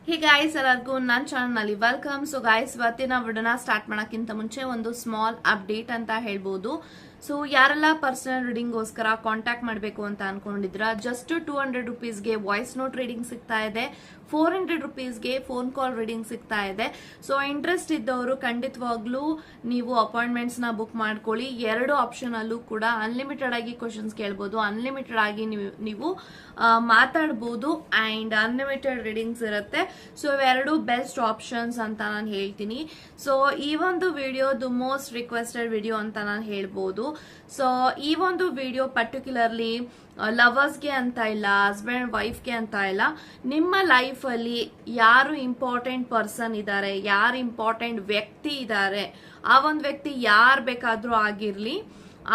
Hey guys, ಎಲ್ಲರಿಗೂ ನನ್ನ channel ನಲ್ಲಿ ವೆಲ್ಕಮ್. ಸೊ ಗಾಯ್ಸ್, ಇವತ್ತಿನ ವಿಡಿಯೋನ ಸ್ಟಾರ್ಟ್ ಮಾಡೋಕ್ಕಿಂತ ಮುಂಚೆ ಒಂದು ಸ್ಮಾಲ್ ಅಪ್ಡೇಟ್ ಅಂತ ಹೇಳ್ಬೋದು. ಸೊ ಯಾರೆಲ್ಲ ಪರ್ಸನಲ್ ರೀಡಿಂಗ್ಗೋಸ್ಕರ ಕಾಂಟ್ಯಾಕ್ಟ್ ಮಾಡಬೇಕು ಅಂತ ಅನ್ಕೊಂಡಿದ್ರ, ಜಸ್ಟ್ 200 ರುಪೀಸ್ಗೆ ವಾಯ್ಸ್ ನೋಟ್ ರೀಡಿಂಗ್ ಸಿಗ್ತಾ ಇದೆ, 400 ರುಪೀಸ್ಗೆ ಫೋನ್ ಕಾಲ್ ರೀಡಿಂಗ್ ಸಿಗ್ತಾ ಇದೆ. ಸೊ ಇಂಟ್ರೆಸ್ಟ್ ಇದ್ದವರು ಖಂಡಿತವಾಗ್ಲೂ ನೀವು ಅಪಾಯಿಂಟ್ಮೆಂಟ್ಸ್ ನ ಬುಕ್ ಮಾಡ್ಕೊಳ್ಳಿ. ಎರಡು ಆಪ್ಷನ್ ಅಲ್ಲೂ ಕೂಡ ಅನ್ಲಿಮಿಟೆಡ್ ಆಗಿ ಕ್ವಶನ್ಸ್ ಕೇಳ್ಬೋದು, ಅನ್ಲಿಮಿಟೆಡ್ ಆಗಿ ನೀವು ಮಾತಾಡ್ಬೋದು ಅಂಡ್ ಅನ್ಲಿಮಿಟೆಡ್ ರೀಡಿಂಗ್ಸ್ ಇರುತ್ತೆ. ಸೊ ಇವೆರಡು ಬೆಸ್ಟ್ ಆಪ್ಷನ್ಸ್ ಅಂತ ನಾನು ಹೇಳ್ತೀನಿ. ಸೊ ಈ ಒಂದು ವಿಡಿಯೋ ಮೋಸ್ಟ್ ರಿಕ್ವೆಸ್ಟೆಡ್ ವಿಡಿಯೋ ಅಂತ ನಾನು ಹೇಳ್ಬೋದು. ಸೊ ಈ ಒಂದು ವಿಡಿಯೋ ಪರ್ಟಿಕ್ಯುಲರ್ಲಿ ಲವರ್ಸ್ಗೆ ಅಂತ ಇಲ್ಲ, ಹಸ್ಬೆಂಡ್ ವೈಫ್ಗೆ ಅಂತ ಇಲ್ಲ, ನಿಮ್ಮ ಲೈಫ್ ಅಲ್ಲಿ ಯಾರು ಇಂಪಾರ್ಟೆಂಟ್ ಪರ್ಸನ್ ಇದ್ದಾರೆ, ಯಾರು ಇಂಪಾರ್ಟೆಂಟ್ ವ್ಯಕ್ತಿ ಇದ್ದಾರೆ, ಆ ಒಂದು ವ್ಯಕ್ತಿ ಯಾರು ಬೇಕಾದ್ರೂ ಆಗಿರ್ಲಿ,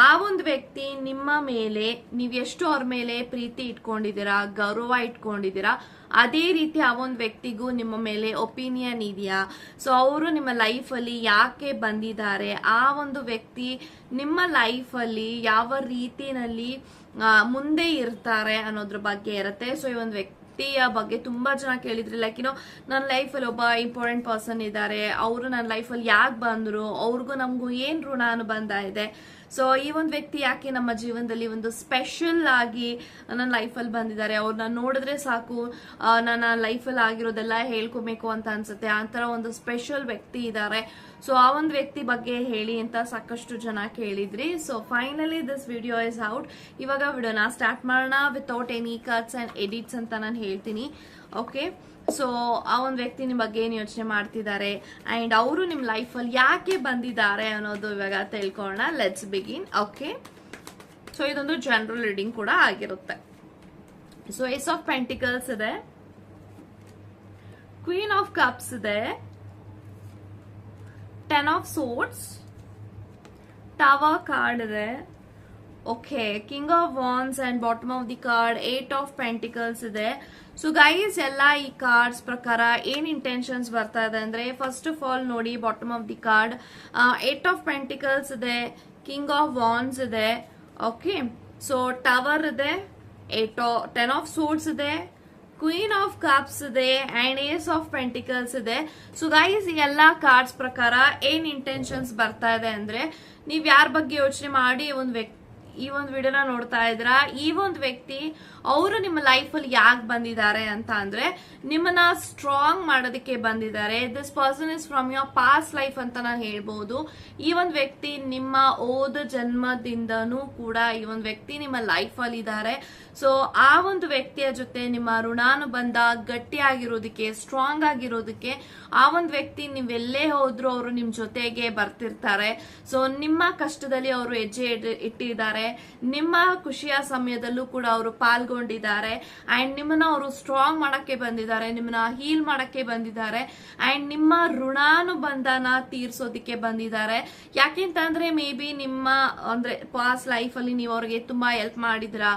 ಆ ಒಂದು ವ್ಯಕ್ತಿ ನಿಮ್ಮ ಮೇಲೆ ನೀವು ಎಷ್ಟು ಅವ್ರ ಮೇಲೆ ಪ್ರೀತಿ ಇಟ್ಕೊಂಡಿದ್ದೀರಾ, ಗೌರವ ಇಟ್ಕೊಂಡಿದ್ದೀರಾ, ಅದೇ ರೀತಿ ಆ ಒಂದು ವ್ಯಕ್ತಿಗೂ ನಿಮ್ಮ ಮೇಲೆ ಒಪಿನಿಯನ್ ಇದೆಯಾ, ಸೊ ಅವರು ನಿಮ್ಮ ಲೈಫಲ್ಲಿ ಯಾಕೆ ಬಂದಿದ್ದಾರೆ, ಆ ಒಂದು ವ್ಯಕ್ತಿ ನಿಮ್ಮ ಲೈಫಲ್ಲಿ ಯಾವ ರೀತಿನಲ್ಲಿ ಮುಂದೆ ಇರ್ತಾರೆ ಅನ್ನೋದ್ರ ಬಗ್ಗೆ ಇರುತ್ತೆ. ಸೊ ಈ ಒಂದು ವ್ಯಕ್ತಿಯ ಬಗ್ಗೆ ತುಂಬಾ ಜನ ಕೇಳಿದ್ರಿ, ಲೈಕ್ ನನ್ನ ಲೈಫಲ್ಲಿ ಒಬ್ಬ ಇಂಪಾರ್ಟೆಂಟ್ ಪರ್ಸನ್ ಇದ್ದಾರೆ, ಅವರು ನನ್ನ ಲೈಫಲ್ಲಿ ಯಾಕೆ ಬಂದ್ರು, ಅವ್ರಿಗೂ ನಮಗೂ ಏನ್ ಋಣ ಅನುಬಂಧ ಇದೆ, ಸೊ ಈ ಒಂದು ವ್ಯಕ್ತಿ ಯಾಕೆ ನಮ್ಮ ಜೀವನದಲ್ಲಿ ಒಂದು ಸ್ಪೆಷಲ್ ಆಗಿ ನನ್ನ ಲೈಫಲ್ಲಿ ಬಂದಿದ್ದಾರೆ, ಅವ್ರನ್ನ ನೋಡಿದ್ರೆ ಸಾಕು ನನ್ನ ಲೈಫಲ್ಲಿ ಆಗಿರೋದೆಲ್ಲ ಹೇಳ್ಕೊಬೇಕು ಅಂತ ಅನ್ಸುತ್ತೆ, ಆ ತರ ಒಂದು ಸ್ಪೆಷಲ್ ವ್ಯಕ್ತಿ ಇದ್ದಾರೆ, ಸೊ ಆ ಒಂದು ವ್ಯಕ್ತಿ ಬಗ್ಗೆ ಹೇಳಿ ಅಂತ ಸಾಕಷ್ಟು ಜನ ಕೇಳಿದ್ರಿ. So finally this video is out. ಇವಾಗ ವಿಡಿಯೋನ ಸ್ಟಾರ್ಟ್ ಮಾಡೋಣ without any cuts and edits ಅಂತ ನಾನು ಹೇಳ್ತೀನಿ. ಓಕೆ, ಸೊ ಆ ಒಂದು ವ್ಯಕ್ತಿ ನಿಮ್ಮ ಬಗ್ಗೆ ಏನು ಯೋಚನೆ ಮಾಡ್ತಿದ್ದಾರೆ ಅಂಡ್ ಅವರು ನಿಮ್ಮ ಲೈಫಲ್ಲಿ ಯಾಕೆ ಬಂದಿದ್ದಾರೆ ಅನ್ನೋದು ಇವಾಗ ತಿಳ್ಕೊಳ್ಳೋಣ. Let's begin. ಓಕೆ, ಸೊ ಇದೊಂದು ಜನರಲ್ ರೀಡಿಂಗ್ ಕೂಡ ಆಗಿರುತ್ತೆ. ಸೊ ಏಸ್ ಆಫ್ ಪೆಂಟಿಕಲ್ಸ್ ಇದೆ, ಕ್ವೀನ್ ಆಫ್ ಕಪ್ಸ್ ಇದೆ, 10 ಆಫ್ ಸೋರ್ಡ್ಸ್, ಟವರ್ ಕಾರ್ಡ್ ಇದೆ, okay, king of ವಾನ್ಸ್ and bottom of the card 8 of pentacles ಇದೆ. ಸೊ ಗೈಸ್, ಎಲ್ಲ ಈ ಕಾರ್ಡ್ಸ್ ಪ್ರಕಾರ ಏನ್ ಇಂಟೆನ್ಷನ್ಸ್ ಬರ್ತಾ ಇದೆ ಅಂದ್ರೆ, ಫಸ್ಟ್ ಆಫ್ ಆಲ್ ನೋಡಿ, bottom of the card 8 of pentacles ಇದೆ, ಕಿಂಗ್ ಆಫ್ ವಾನ್ಸ್ ಇದೆ, ಓಕೆ, ಸೊ ಟವರ್ ಇದೆ, 10 ಆಫ್ ಸೋರ್ಡ್ಸ್ ಇದೆ, ಕ್ವೀನ್ ಆಫ್ ಕಪ್ಸ್ ಇದೆ ಅಂಡ್ ಏಸ್ ಆಫ್ ಪೆಂಟಿಕಲ್ಸ್ ಇದೆ. ಸೊ ಗೈಸ್, ಈ ಎಲ್ಲಾ ಕಾರ್ಡ್ಸ್ ಪ್ರಕಾರ ಏನ್ ಇಂಟೆನ್ಷನ್ಸ್ ಬರ್ತಾ ಇದೆ ಅಂದ್ರೆ, ನೀವ್ ಯಾರ ಬಗ್ಗೆ ಯೋಚನೆ ಮಾಡಿ ಈ ಒಂದು ವಿಡಿಯೋನ ನೋಡ್ತಾ ಇದ್ರ, ಈ ಒಂದು ವ್ಯಕ್ತಿ ಅವರು ನಿಮ್ಮ ಲೈಫ್ ಅಲ್ಲಿ ಯಾಕೆ ಬಂದಿದ್ದಾರೆ ಅಂತ ಅಂದ್ರೆ, ನಿಮ್ಮನ್ನ ಸ್ಟ್ರಾಂಗ್ ಮಾಡೋದಕ್ಕೆ ಬಂದಿದ್ದಾರೆ. This person is from your past life ಅಂತ ನಾನು ಹೇಳ್ಬಹುದು. ಈ ಒಂದು ವ್ಯಕ್ತಿ ನಿಮ್ಮ ಓದ ಜನ್ಮದಿಂದನೂ ಕೂಡ ಈ ಒಂದು ವ್ಯಕ್ತಿ ನಿಮ್ಮ ಲೈಫ್ ಅಲ್ಲಿ ಇದ್ದಾರೆ. ಸೊ ಆ ಒಂದು ವ್ಯಕ್ತಿಯ ಜೊತೆ ನಿಮ್ಮ ಋಣಾನುಬಂಧ ಗಟ್ಟಿಯಾಗಿರೋದಕ್ಕೆ, ಸ್ಟ್ರಾಂಗ್ ಆಗಿರೋದಕ್ಕೆ, ಆ ಒಂದು ವ್ಯಕ್ತಿ ನೀವೆಲ್ಲೇ ಹೋದ್ರು ಅವರು ನಿಮ್ ಜೊತೆಗೆ ಬರ್ತಿರ್ತಾರೆ. ಸೊ ನಿಮ್ಮ ಕಷ್ಟದಲ್ಲಿ ಅವರು ಹೆಜ್ಜೆ ಇಟ್ಟಿದ್ದಾರೆ, ನಿಮ್ಮ ಖುಷಿಯ ಸಮಯದಲ್ಲೂ ಕೂಡ ಅವರು ಪಾಲ್ಗೊಂಡಿದ್ದಾರೆ ಅಂಡ್ ನಿಮ್ಮನ್ನ ಅವರು ಸ್ಟ್ರಾಂಗ್ ಮಾಡಕ್ಕೆ ಬಂದಿದ್ದಾರೆ, ನಿಮ್ಮನ್ನ ಹೀಲ್ ಮಾಡಕ್ಕೆ ಬಂದಿದ್ದಾರೆ ಅಂಡ್ ನಿಮ್ಮ ಋಣಾನುಬಂಧನ ತೀರ್ಸೋದಿಕ್ಕೆ ಬಂದಿದ್ದಾರೆ. ಯಾಕೆಂತಂದ್ರೆ ಮೇ ಬಿ ನಿಮ್ಮ ಅಂದ್ರೆ ಪಾಸ್ಟ್ ಲೈಫ್ ಅಲ್ಲಿ ನೀವು ಅವ್ರಿಗೆ ತುಂಬಾ ಹೆಲ್ಪ್ ಮಾಡಿದಿರಾ,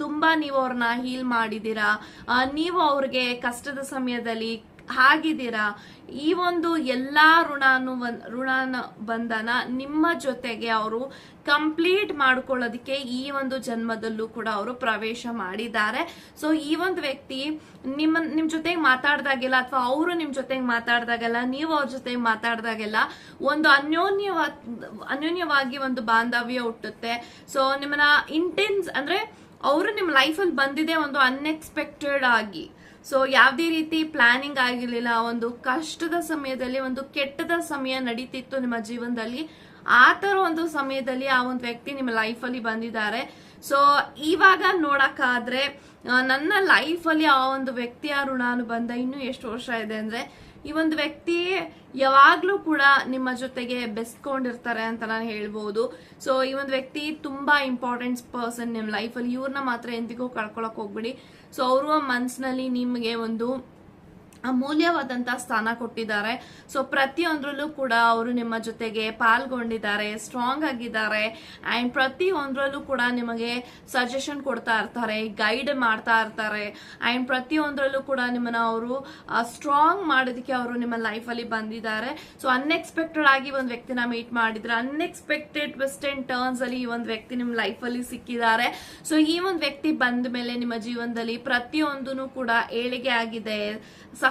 ತುಂಬಾ ನೀವು ಅವ್ರನ್ನ ಹೀಲ್ ಮಾಡಿದೀರಾ, ನೀವು ಅವ್ರಿಗೆ ಕಷ್ಟದ ಸಮಯದಲ್ಲಿ ಆಗಿದ್ದೀರಾ. ಈ ಒಂದು ಎಲ್ಲಾ ಋಣಾನುಬಂಧನ ನಿಮ್ಮ ಜೊತೆಗೆ ಅವರು ಕಂಪ್ಲೀಟ್ ಮಾಡ್ಕೊಳ್ಳೋದಕ್ಕೆ ಈ ಒಂದು ಜನ್ಮದಲ್ಲೂ ಕೂಡ ಅವರು ಪ್ರವೇಶ ಮಾಡಿದ್ದಾರೆ. ಸೊ ಈ ಒಂದು ವ್ಯಕ್ತಿ ನಿಮ್ ಜೊತೆಗೆ ಮಾತಾಡ್ದಾಗೆಲ್ಲ, ಅಥವಾ ಅವರು ನಿಮ್ ಜೊತೆಗೆ ಮಾತಾಡ್ದಾಗೆಲ್ಲ, ನೀವು ಅವ್ರ ಜೊತೆಗೆ ಮಾತಾಡ್ದಾಗೆಲ್ಲ ಒಂದು ಅನ್ಯೋನ್ಯವಾಗಿ ಒಂದು ಬಾಂಧವ್ಯ ಹುಟ್ಟುತ್ತೆ. ಸೊ ನಿಮ್ಮನ್ನ ಇಂಟೆನ್ಸ್ ಅಂದ್ರೆ ಅವರು ನಿಮ್ಮ ಲೈಫಲ್ಲಿ ಬಂದಿದೆ ಒಂದು ಅನ್ಎಕ್ಸ್ಪೆಕ್ಟೆಡ್ ಆಗಿ. ಸೊ ಯಾವುದೇ ರೀತಿ ಪ್ಲಾನಿಂಗ್ ಆಗಿರ್ಲಿಲ್ಲ, ಒಂದು ಕಷ್ಟದ ಸಮಯದಲ್ಲಿ, ಒಂದು ಕೆಟ್ಟದ ಸಮಯ ನಡೀತಿತ್ತು ನಿಮ್ಮ ಜೀವನದಲ್ಲಿ, ಆ ತರ ಒಂದು ಸಮಯದಲ್ಲಿ ಆ ಒಂದು ವ್ಯಕ್ತಿ ನಿಮ್ಮ ಲೈಫಲ್ಲಿ ಬಂದಿದ್ದಾರೆ. ಸೊ ಇವಾಗ ನೋಡಕ್ಕಾದ್ರೆ ನನ್ನ ಲೈಫಲ್ಲಿ ಆ ಒಂದು ವ್ಯಕ್ತಿಯ ಋಣಾನುಬಂಧ ಇನ್ನೂ ಎಷ್ಟು ವರ್ಷ ಇದೆ ಅಂದ್ರೆ, ಈ ಒಂದು ವ್ಯಕ್ತಿ ಯಾವಾಗ್ಲೂ ಕೂಡ ನಿಮ್ಮ ಜೊತೆಗೆ ಬೆಸ್ಕೊಂಡಿರ್ತಾರೆ ಅಂತ ನಾನು ಹೇಳ್ಬಹುದು. ಸೊ ಈ ಒಂದು ವ್ಯಕ್ತಿ ತುಂಬಾ ಇಂಪಾರ್ಟೆಂಟ್ ಪರ್ಸನ್ ನಿಮ್ಮ ಲೈಫಲ್ಲಿ, ಇವ್ರನ್ನ ಮಾತ್ರ ಎಂದಿಗೂ ಕಳ್ಕೊಳಕ್ ಹೋಗ್ಬಿಡಿ. ಸೊ ಅವರು ಮನ್ಸಿನಲ್ಲಿ ನಿಮಗೆ ಒಂದು ಅಮೂಲ್ಯವಾದಂತಹ ಸ್ಥಾನ ಕೊಟ್ಟಿದ್ದಾರೆ. ಸೊ ಪ್ರತಿಯೊಂದ್ರಲ್ಲೂ ಕೂಡ ಅವರು ನಿಮ್ಮ ಜೊತೆಗೆ ಪಾಲ್ಗೊಂಡಿದ್ದಾರೆ, ಸ್ಟ್ರಾಂಗ್ ಆಗಿದ್ದಾರೆ ಅಂಡ್ ಪ್ರತಿಯೊಂದ್ರಲ್ಲೂ ಕೂಡ ನಿಮಗೆ ಸಜೆಷನ್ ಕೊಡ್ತಾ ಇರ್ತಾರೆ, ಗೈಡ್ ಮಾಡ್ತಾ ಇರ್ತಾರೆ ಅಂಡ್ ಪ್ರತಿಯೊಂದ್ರಲ್ಲೂ ಕೂಡ ನಿಮ್ಮನ್ನ ಅವರು ಸ್ಟ್ರಾಂಗ್ ಮಾಡೋದಕ್ಕೆ ಅವರು ನಿಮ್ಮ ಲೈಫ್ ಅಲ್ಲಿ ಬಂದಿದ್ದಾರೆ. ಸೊ ಅನ್ಎಕ್ಸ್ಪೆಕ್ಟೆಡ್ ಆಗಿ ಒಂದು ವ್ಯಕ್ತಿನ ಮೀಟ್ ಮಾಡಿದ್ರೆ, ಅನ್ಎಕ್ಸ್ಪೆಕ್ಟೆಡ್ ಟ್ವಿಸ್ಟ್ ಅಂಡ್ ಟರ್ನ್ಸ್ ಅಲ್ಲಿ ಈ ಒಂದು ವ್ಯಕ್ತಿ ನಿಮ್ಮ ಲೈಫ್ ಅಲ್ಲಿ ಸಿಕ್ಕಿದ್ದಾರೆ. ಸೊ ಈ ಒಂದು ವ್ಯಕ್ತಿ ಬಂದ ಮೇಲೆ ನಿಮ್ಮ ಜೀವನದಲ್ಲಿ ಪ್ರತಿಯೊಂದೂ ಕೂಡ ಏಳಿಗೆ ಆಗಿದೆ,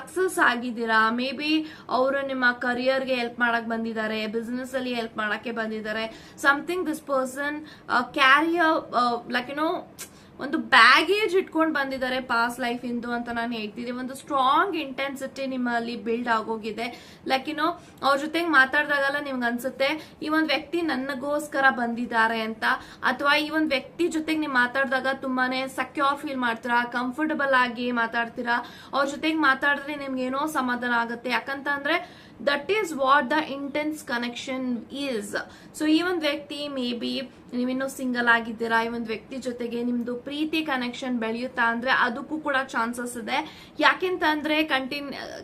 ಸಕ್ಸಸ್ ಆಗಿದ್ದೀರಾ. ಮೇ ಬಿ ಅವರು ನಿಮ್ಮ ಕರಿಯರ್ಗೆ ಹೆಲ್ಪ್ ಮಾಡಕ್ ಬಂದಿದ್ದಾರೆ, ಬಿಸ್ನೆಸ್ ಅಲ್ಲಿ ಹೆಲ್ಪ್ ಮಾಡಕ್ಕೆ ಬಂದಿದ್ದಾರೆ. Something this person carrier like ಒಂದು ಬ್ಯಾಗೇಜ್ ಇಟ್ಕೊಂಡು ಬಂದಿದ್ದಾರೆ ಪಾಸ್ಟ್ ಲೈಫ್ ಇಂದು ಅಂತ ನಾನು ಹೇಳ್ತಿದ್ದೆ. ಒಂದು ಸ್ಟ್ರಾಂಗ್ ಇಂಟೆನ್ಸಿಟಿ ನಿಮ್ಮಲ್ಲಿ ಬಿಲ್ಡ್ ಆಗೋಗಿದೆ. ಲೈಕ್ ಅವ್ರ ಜೊತೆಗೆ ಮಾತಾಡಿದಾಗಲ್ಲ ನಿಮ್ಗೆ ಅನ್ಸುತ್ತೆ ಈ ಒಂದು ವ್ಯಕ್ತಿ ನನಗೋಸ್ಕರ ಬಂದಿದ್ದಾರೆ ಅಂತ, ಅಥವಾ ಈ ಒಂದು ವ್ಯಕ್ತಿ ಜೊತೆಗೆ ನೀವು ಮಾತಾಡಿದಾಗ ತುಂಬಾನೇ ಸೆಕ್ಯೂರ್ ಫೀಲ್ ಮಾಡ್ತೀರಾ, ಕಂಫರ್ಟಬಲ್ ಆಗಿ ಮಾತಾಡ್ತೀರಾ. ಅವ್ರ ಜೊತೆಗೆ ಮಾತಾಡಿದ್ರೆ ನಿಮ್ಗೆ ಏನೋ ಸಮಾಧಾನ ಆಗುತ್ತೆ. ಯಾಕಂತಂದ್ರೆ that is what the intense connection is. So ಈ ಒಂದು ವ್ಯಕ್ತಿ ಮೇ ಬಿ ನೀವಿನ್ನೂ ಸಿಂಗಲ್ ಆಗಿದ್ದೀರಾ, ಈ ಒಂದು ವ್ಯಕ್ತಿ ಜೊತೆಗೆ ನಿಮ್ದು ಪ್ರೀತಿ ಕನೆಕ್ಷನ್ ಬೆಳೆಯುತ್ತಾ ಅಂದ್ರೆ ಅದಕ್ಕೂ ಕೂಡ ಚಾನ್ಸಸ್ ಇದೆ. ಯಾಕೆಂತ ಅಂದ್ರೆ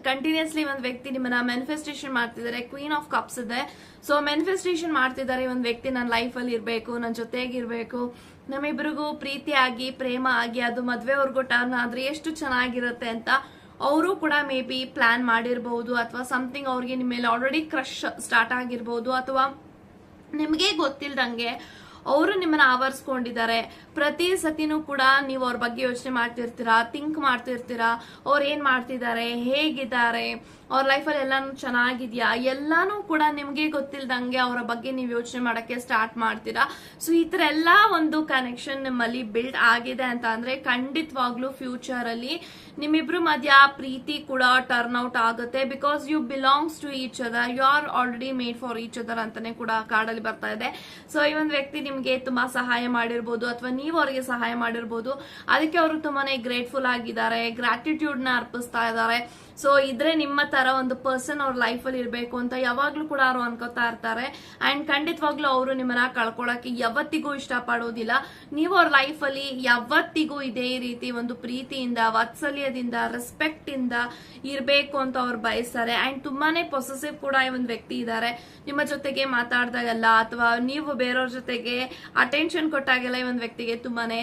ಕಂಟಿನ್ಯೂಸ್ಲಿ ಒಂದು ವ್ಯಕ್ತಿ ನಿಮ್ಮನ್ನ ಮ್ಯಾನಿಫೆಸ್ಟೇಷನ್ ಮಾಡ್ತಿದ್ದಾರೆ. ಕ್ವೀನ್ ಆಫ್ ಕಪ್ಸ್ ಇದೆ. ಸೊ ಮ್ಯಾನಿಫೆಸ್ಟೇಷನ್ ಮಾಡ್ತಿದ್ದಾರೆ, ಒಂದು ವ್ಯಕ್ತಿ ನನ್ನ ಲೈಫ್ ಅಲ್ಲಿ ಇರ್ಬೇಕು, ನನ್ನ ಜೊತೆಗಿರ್ಬೇಕು, ನಮ್ಮಿಬ್ರಿಗೂ ಪ್ರೀತಿ ಆಗಿ ಪ್ರೇಮ ಆಗಿ ಅದು ಮದ್ವೆವರೆಗೂ ಟರ್ನ್ ಆದ್ರೆ ಎಷ್ಟು ಚೆನ್ನಾಗಿರುತ್ತೆ ಅಂತ ಅವರು ಕೂಡ ಮೇ ಬಿ ಪ್ಲಾನ್ ಮಾಡಿರಬಹುದು. ಅಥವಾ ಸಮಥಿಂಗ್ ಅವ್ರಿಗೆ ನಿಮ್ಮ ಮೇಲೆ ಆಲ್ರೆಡಿ ಕ್ರಶ್ ಸ್ಟಾರ್ಟ್ ಆಗಿರ್ಬೋದು, ಅಥವಾ ನಿಮ್ಗೆ ಗೊತ್ತಿಲ್ದಂಗೆ ಅವರು ನಿಮ್ಮನ್ನ ಆವರಿಸ್ಕೊಂಡಿದ್ದಾರೆ. ಪ್ರತಿ ಸತಿನೂ ಕೂಡ ನೀವು ಅವ್ರ ಬಗ್ಗೆ ಯೋಚನೆ ಮಾಡ್ತಿರ್ತೀರಾ, ಥಿಂಕ್ ಮಾಡ್ತಿರ್ತೀರಾ, ಅವ್ರು ಏನ್ ಮಾಡ್ತಿದ್ದಾರೆ, ಹೇಗಿದ್ದಾರೆ, ಅವ್ರ ಲೈಫಲ್ಲಿ ಎಲ್ಲಾನು ಚೆನ್ನಾಗಿದ್ಯಾ, ಎಲ್ಲಾನು ಕೂಡ ನಿಮ್ಗೆ ಗೊತ್ತಿಲ್ದಂಗೆ ಅವರ ಬಗ್ಗೆ ನೀವು ಯೋಚನೆ ಮಾಡಕ್ಕೆ ಸ್ಟಾರ್ಟ್ ಮಾಡ್ತೀರಾ. ಸೊ ಈ ತರ ಎಲ್ಲಾ ಒಂದು ಕನೆಕ್ಷನ್ ನಿಮ್ಮಲ್ಲಿ ಬಿಲ್ಡ್ ಆಗಿದೆ ಅಂತ ಅಂದ್ರೆ ಖಂಡಿತವಾಗ್ಲೂ ಫ್ಯೂಚರ್ ಅಲ್ಲಿ ನಿಮ್ಮಿಬ್ರು ಮಧ್ಯ ಪ್ರೀತಿ ಕೂಡ ಟರ್ನ್ ಔಟ್ ಆಗುತ್ತೆ. Because you belongs to each other, you are already made for each other ಅಂತಾನೆ ಕೂಡ ಕಾರ್ಡಲ್ಲಿ ಬರ್ತಾ ಇದೆ. ಸೊ ಈ ಒಂದು ವ್ಯಕ್ತಿ ನಿಮ್ಗೆ ತುಂಬಾ ಸಹಾಯ ಮಾಡಿರ್ಬೋದು, ಅಥವಾ ನೀವು ಅವರಿಗೆ ಸಹಾಯ ಮಾಡಿರ್ಬೋದು. ಅದಕ್ಕೆ ಅವರು ತುಂಬಾನೇ ಗ್ರೇಟ್ಫುಲ್ ಆಗಿದ್ದಾರೆ, ಗ್ರಾಟಿಟ್ಯೂಡ್ ನ ಅರ್ಪಿಸ್ತಾ ಇದ್ದಾರೆ. ಸೊ ಇದ್ರೆ ನಿಮ್ಮ ತರ ಒಂದು ಪರ್ಸನ್ ಅವ್ರ ಲೈಫ್ ಅಲ್ಲಿ ಇರ್ಬೇಕು ಅಂತ ಯಾವಾಗ್ಲೂ ಕೂಡ ಅವರು ಅನ್ಕೋತಾ ಇರ್ತಾರೆ. ಅಂಡ್ ಖಂಡಿತವಾಗ್ಲೂ ಅವರು ನಿಮ್ಮನ್ನ ಕಳ್ಕೊಳಕ್ಕೆ ಯಾವತ್ತಿಗೂ ಇಷ್ಟಪಡೋದಿಲ್ಲ. ನೀವು ಅವ್ರ ಲೈಫ್ ಅಲ್ಲಿ ಯಾವತ್ತಿಗೂ ಇದೇ ರೀತಿ ಒಂದು ಪ್ರೀತಿಯಿಂದ, ವಾತ್ಸಲ್ಯದಿಂದ, ರೆಸ್ಪೆಕ್ಟ್ ಇಂದ ಇರ್ಬೇಕು ಅಂತ ಅವ್ರು ಬಯಸ್ತಾರೆ. ಅಂಡ್ ತುಂಬಾನೇ ಪೊಸೆಸಿವ್ ಕೂಡ ಈ ಒಂದು ವ್ಯಕ್ತಿ ಇದ್ದಾರೆ. ನಿಮ್ಮ ಜೊತೆಗೆ ಮಾತಾಡ್ದಾಗೆಲ್ಲ ಅಥವಾ ನೀವು ಬೇರೆಯವ್ರ ಜೊತೆಗೆ ಅಟೆನ್ಷನ್ ಕೊಟ್ಟಾಗೆಲ್ಲ ಈ ಒಂದು ವ್ಯಕ್ತಿಗೆ ತುಂಬಾನೇ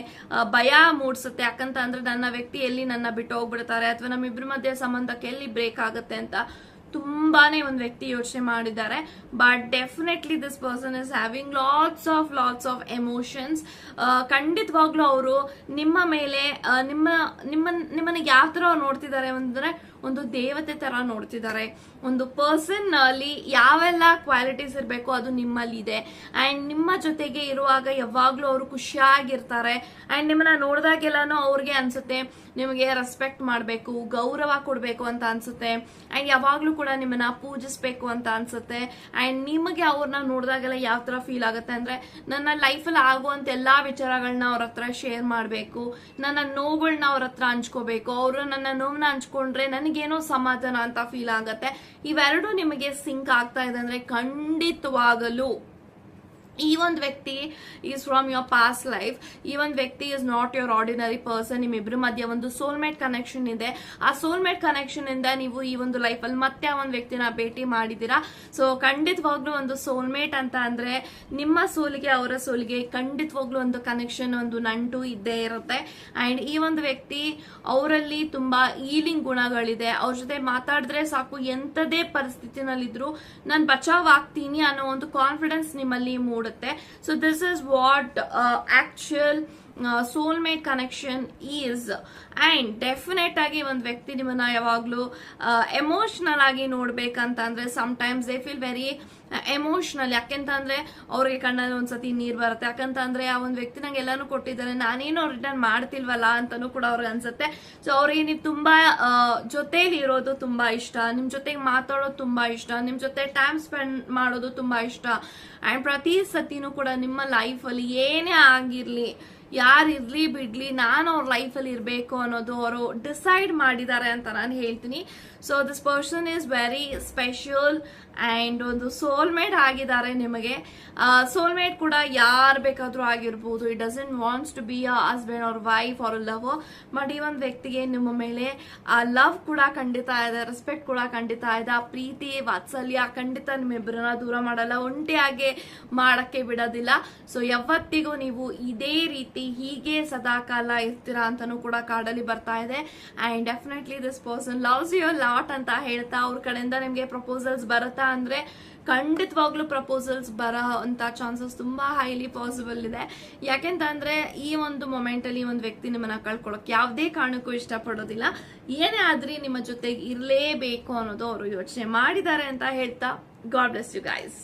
ಭಯ ಮೂಡಿಸುತ್ತೆ. ಯಾಕಂತ ಅಂದ್ರೆ ನನ್ನ ವ್ಯಕ್ತಿ ಎಲ್ಲಿ ನನ್ನ ಬಿಟ್ಟು ಹೋಗ್ಬಿಡ್ತಾರೆ, ಅಥವಾ ನಮ್ಮಿಬ್ರ ಮಧ್ಯೆ ಸಂಬಂಧಕ್ಕೆ ಎಲ್ಲಿ ಬ್ರೇಕ್ ಆಗುತ್ತೆ ಅಂತ ತುಂಬಾನೇ ಒಂದು ವ್ಯಕ್ತಿ ಯೋಚನೆ ಮಾಡಿದ್ದಾರೆ. But definitely this person is having lots of emotions. ಖಂಡಿತವಾಗ್ಲೂ ಅವರು ನಿಮ್ಮ ಮೇಲೆ ನಿಮ್ಮನ್ನ ಯಾವ ತರ ನೋಡ್ತಿದ್ದಾರೆ ಅಂದ್ರೆ ಒಂದು ದೇವತೆ ತರ ನೋಡ್ತಿದ್ದಾರೆ. ಒಂದು ಪರ್ಸನ್ ಅಲ್ಲಿ ಯಾವೆಲ್ಲ ಕ್ವಾಲಿಟೀಸ್ ಇರಬೇಕು ಅದು ನಿಮ್ಮಲ್ಲಿ ಇದೆ. ಅಂಡ್ ನಿಮ್ಮ ಜೊತೆಗೆ ಇರುವಾಗ ಯಾವಾಗ್ಲೂ ಅವರು ಖುಷಿಯಾಗಿರ್ತಾರೆ. ಅಂಡ್ ನಿಮ್ಮನ್ನ ನೋಡಿದಾಗೆಲ್ಲಾನು ಅವ್ರಿಗೆ ಅನ್ಸುತ್ತೆ ನಿಮಗೆ ರೆಸ್ಪೆಕ್ಟ್ ಮಾಡಬೇಕು, ಗೌರವ ಕೊಡ್ಬೇಕು ಅಂತ ಅನ್ಸುತ್ತೆ. ಅಂಡ್ ಯಾವಾಗ್ಲೂ ಕೂಡ ನಿಮ್ಮನ್ನ ಪೂಜಿಸ್ಬೇಕು ಅಂತ ಅನ್ಸುತ್ತೆ. ಅಂಡ್ ನಿಮಗೆ ಅವ್ರನ್ನ ನೋಡಿದಾಗೆಲ್ಲ ಯಾವ ತರ ಫೀಲ್ ಆಗುತ್ತೆ ಅಂದ್ರೆ ನನ್ನ ಲೈಫಲ್ಲಿ ಆಗುವಂತ ಎಲ್ಲಾ ವಿಚಾರಗಳನ್ನ ಅವ್ರ ಹತ್ರ ಶೇರ್ ಮಾಡ್ಬೇಕು, ನನ್ನ ನೋವುಗಳನ್ನ ಅವ್ರ ಹತ್ರ ಹಂಚ್ಕೋಬೇಕು, ಅವರು ನನ್ನ ನೋವನ್ನ ಹಂಚ್ಕೊಂಡ್ರೆ ನನಗೇನೋ ಸಮಾಧಾನ ಅಂತ ಫೀಲ್ ಆಗತ್ತೆ. ಇವೆರಡು ನಿಮಗೆ ಸಿಂಕ್ ಆಗ್ತಾ ಇದೆ ಅಂದ್ರೆ ಖಂಡಿತವಾಗಲು ಈ ಒಂದು ವ್ಯಕ್ತಿ is from your past life. ಈ ಒಂದು ವ್ಯಕ್ತಿ is not your ordinary person. ನಿಮ್ಮಿಬ್ರ ಮಧ್ಯೆ ಒಂದು ಸೋಲ್ಮೇಟ್ ಕನೆಕ್ಷನ್ ಇದೆ. ಆ ಸೋಲ್ಮೇಟ್ ಕನೆಕ್ಷನ್ ಇಂದ ನೀವು ಈ ಒಂದು ಲೈಫ್ ಅಲ್ಲಿ ಮತ್ತೆ ಆ ಒಂದು ವ್ಯಕ್ತಿನ ಭೇಟಿ ಮಾಡಿದೀರಾ. ಸೊ ಖಂಡಿತವಾಗ್ಲೂ ಒಂದು ಸೋಲ್ಮೇಟ್ ಅಂತ ಅಂದ್ರೆ ನಿಮ್ಮ ಸೋಲಿಗೆ ಅವರ ಸೋಲಿಗೆ ಖಂಡಿತವಾಗ್ಲೂ ಒಂದು ಕನೆಕ್ಷನ್, ಒಂದು ನಂಟು ಇದ್ದೇ ಇರುತ್ತೆ. ಅಂಡ್ ಈ ಒಂದು ವ್ಯಕ್ತಿ ಅವರಲ್ಲಿ ತುಂಬಾ ಈಲಿಂಗ್ ಗುಣಗಳಿದೆ. ಅವ್ರ ಜೊತೆ ಮಾತಾಡಿದ್ರೆ ಸಾಕು, ಎಂತದೇ ಪರಿಸ್ಥಿತಿನಲ್ಲಿದ್ರು ನಾನು ಬಚಾವ್ ಆಗ್ತೀನಿ ಅನ್ನೋ ಒಂದು ಕಾನ್ಫಿಡೆನ್ಸ್ ನಿಮ್ಮಲ್ಲಿ ಮೂಡುತ್ತೆ. So this is what actual soulmate connection is. And definite ಆಗಿ ಒಂದು ವ್ಯಕ್ತಿ ನಿಮ್ಮನ್ನ ಯಾವಾಗ್ಲೂ ಎಮೋಷನಲ್ ಆಗಿ ನೋಡ್ಬೇಕಂತ ಅಂದ್ರೆ sometimes they feel very emotional. ಯಾಕೆಂತ ಅಂದ್ರೆ ಅವ್ರಿಗೆ ಕಣ್ಣಲ್ಲಿ ಒಂದ್ಸತಿ ನೀರ್ ಬರುತ್ತೆ. ಯಾಕಂತ ಅಂದ್ರೆ ಆ ಒಂದು ವ್ಯಕ್ತಿ ನಂಗೆ ಎಲ್ಲಾನು ಕೊಟ್ಟಿದ್ದಾರೆ, ನಾನೇನೋ ರಿಟರ್ನ್ ಮಾಡ್ತಿಲ್ವಲ್ಲ ಅಂತಾನು ಕೂಡ ಅವ್ರಿಗೆ ಅನ್ಸುತ್ತೆ. ಸೊ ಅವ್ರಿಗೆ ನೀವು ತುಂಬಾ ಜೊತೆಲಿ ಇರೋದು ತುಂಬಾ ಇಷ್ಟ, ನಿಮ್ ಜೊತೆಗೆ ಮಾತಾಡೋದು ತುಂಬಾ ಇಷ್ಟ, ನಿಮ್ ಜೊತೆ ಟೈಮ್ ಸ್ಪೆಂಡ್ ಮಾಡೋದು ತುಂಬಾ ಇಷ್ಟ. ಅಂಡ್ ಪ್ರತಿ ಸತಿನೂ ಕೂಡ ನಿಮ್ಮ ಲೈಫ್ ಅಲ್ಲಿ ಏನೇ ಆಗಿರ್ಲಿ, ಯಾರಿರ್ಲಿ ಬಿಡ್ಲಿ, ನಾನು ಅವ್ರ ಲೈಫಲ್ಲಿ ಇರಬೇಕು ಅನ್ನೋದು ಅವರು ಡಿಸೈಡ್ ಮಾಡಿದ್ದಾರೆ ಅಂತ ನಾನು ಹೇಳ್ತೀನಿ. So this person is very special and ಒಂದು ಸೋಲ್ಮೇಟ್ ಆಗಿದ್ದಾರೆ ನಿಮಗೆ. ಸೋಲ್ಮೇಟ್ ಕೂಡ ಯಾರು ಬೇಕಾದ್ರೂ ಆಗಿರ್ಬೋದು. It doesn't wants to be a husband or wife or lover. But ಈ ಒಂದು ವ್ಯಕ್ತಿಗೆ ನಿಮ್ಮ ಮೇಲೆ ಆ ಲವ್ ಕೂಡ ಖಂಡಿತ ಇದೆ, ರೆಸ್ಪೆಕ್ಟ್ ಕೂಡ ಖಂಡಿತ ಇದೆ. ಆ ಪ್ರೀತಿ ವಾತ್ಸಲ್ಯ ಖಂಡಿತ ನಿಮ್ಮಿಬ್ಬರನ್ನ ದೂರ ಮಾಡಲ್ಲ, ಒಂಟಿಯಾಗಿ ಮಾಡಕ್ಕೆ ಬಿಡೋದಿಲ್ಲ. ಸೊ ಯಾವತ್ತಿಗೂ ನೀವು ಇದೇ ರೀತಿ ಜೊತೆ ಹೀಗೆ ಸದಾಕಾಲ ಇರ್ತೀರಾ ಅಂತಾನೂ ಕೂಡ ಕಾರ್ಡಲ್ಲಿ ಬರ್ತಾ ಇದೆ. And definitely this person loves you lot ಅಂತ ಹೇಳ್ತಾ ಅವ್ರ ಕಡೆಯಿಂದ ನಿಮ್ಗೆ ಪ್ರಪೋಸಲ್ಸ್ ಬರುತ್ತಾ ಅಂದ್ರೆ ಖಂಡಿತವಾಗ್ಲೂ ಪ್ರಪೋಸಲ್ಸ್ ಬರೋ ಅಂತ ಚಾನ್ಸಸ್ ತುಂಬಾ ಹೈಲಿ ಪಾಸಿಬಲ್ ಇದೆ. ಯಾಕೆಂತಂದ್ರೆ ಈ ಒಂದು ಮೊಮೆಂಟ್ ಅಲ್ಲಿ ಒಂದು ವ್ಯಕ್ತಿ ನಿಮ್ಮನ್ನ ಕಳ್ಕೊಳಕ್ ಯಾವುದೇ ಕಾರಣಕ್ಕೂ ಇಷ್ಟಪಡೋದಿಲ್ಲ. ಏನೇ ಆದ್ರೂ ನಿಮ್ಮ ಜೊತೆಗೆ ಇರಲೇಬೇಕು ಅನ್ನೋದು ಅವರು ಯೋಚನೆ ಮಾಡಿದ್ದಾರೆ ಅಂತ ಹೇಳ್ತಾ ಗಾಡ್ ಬ್ಲೆಸ್ ಯು ಗೈಸ್.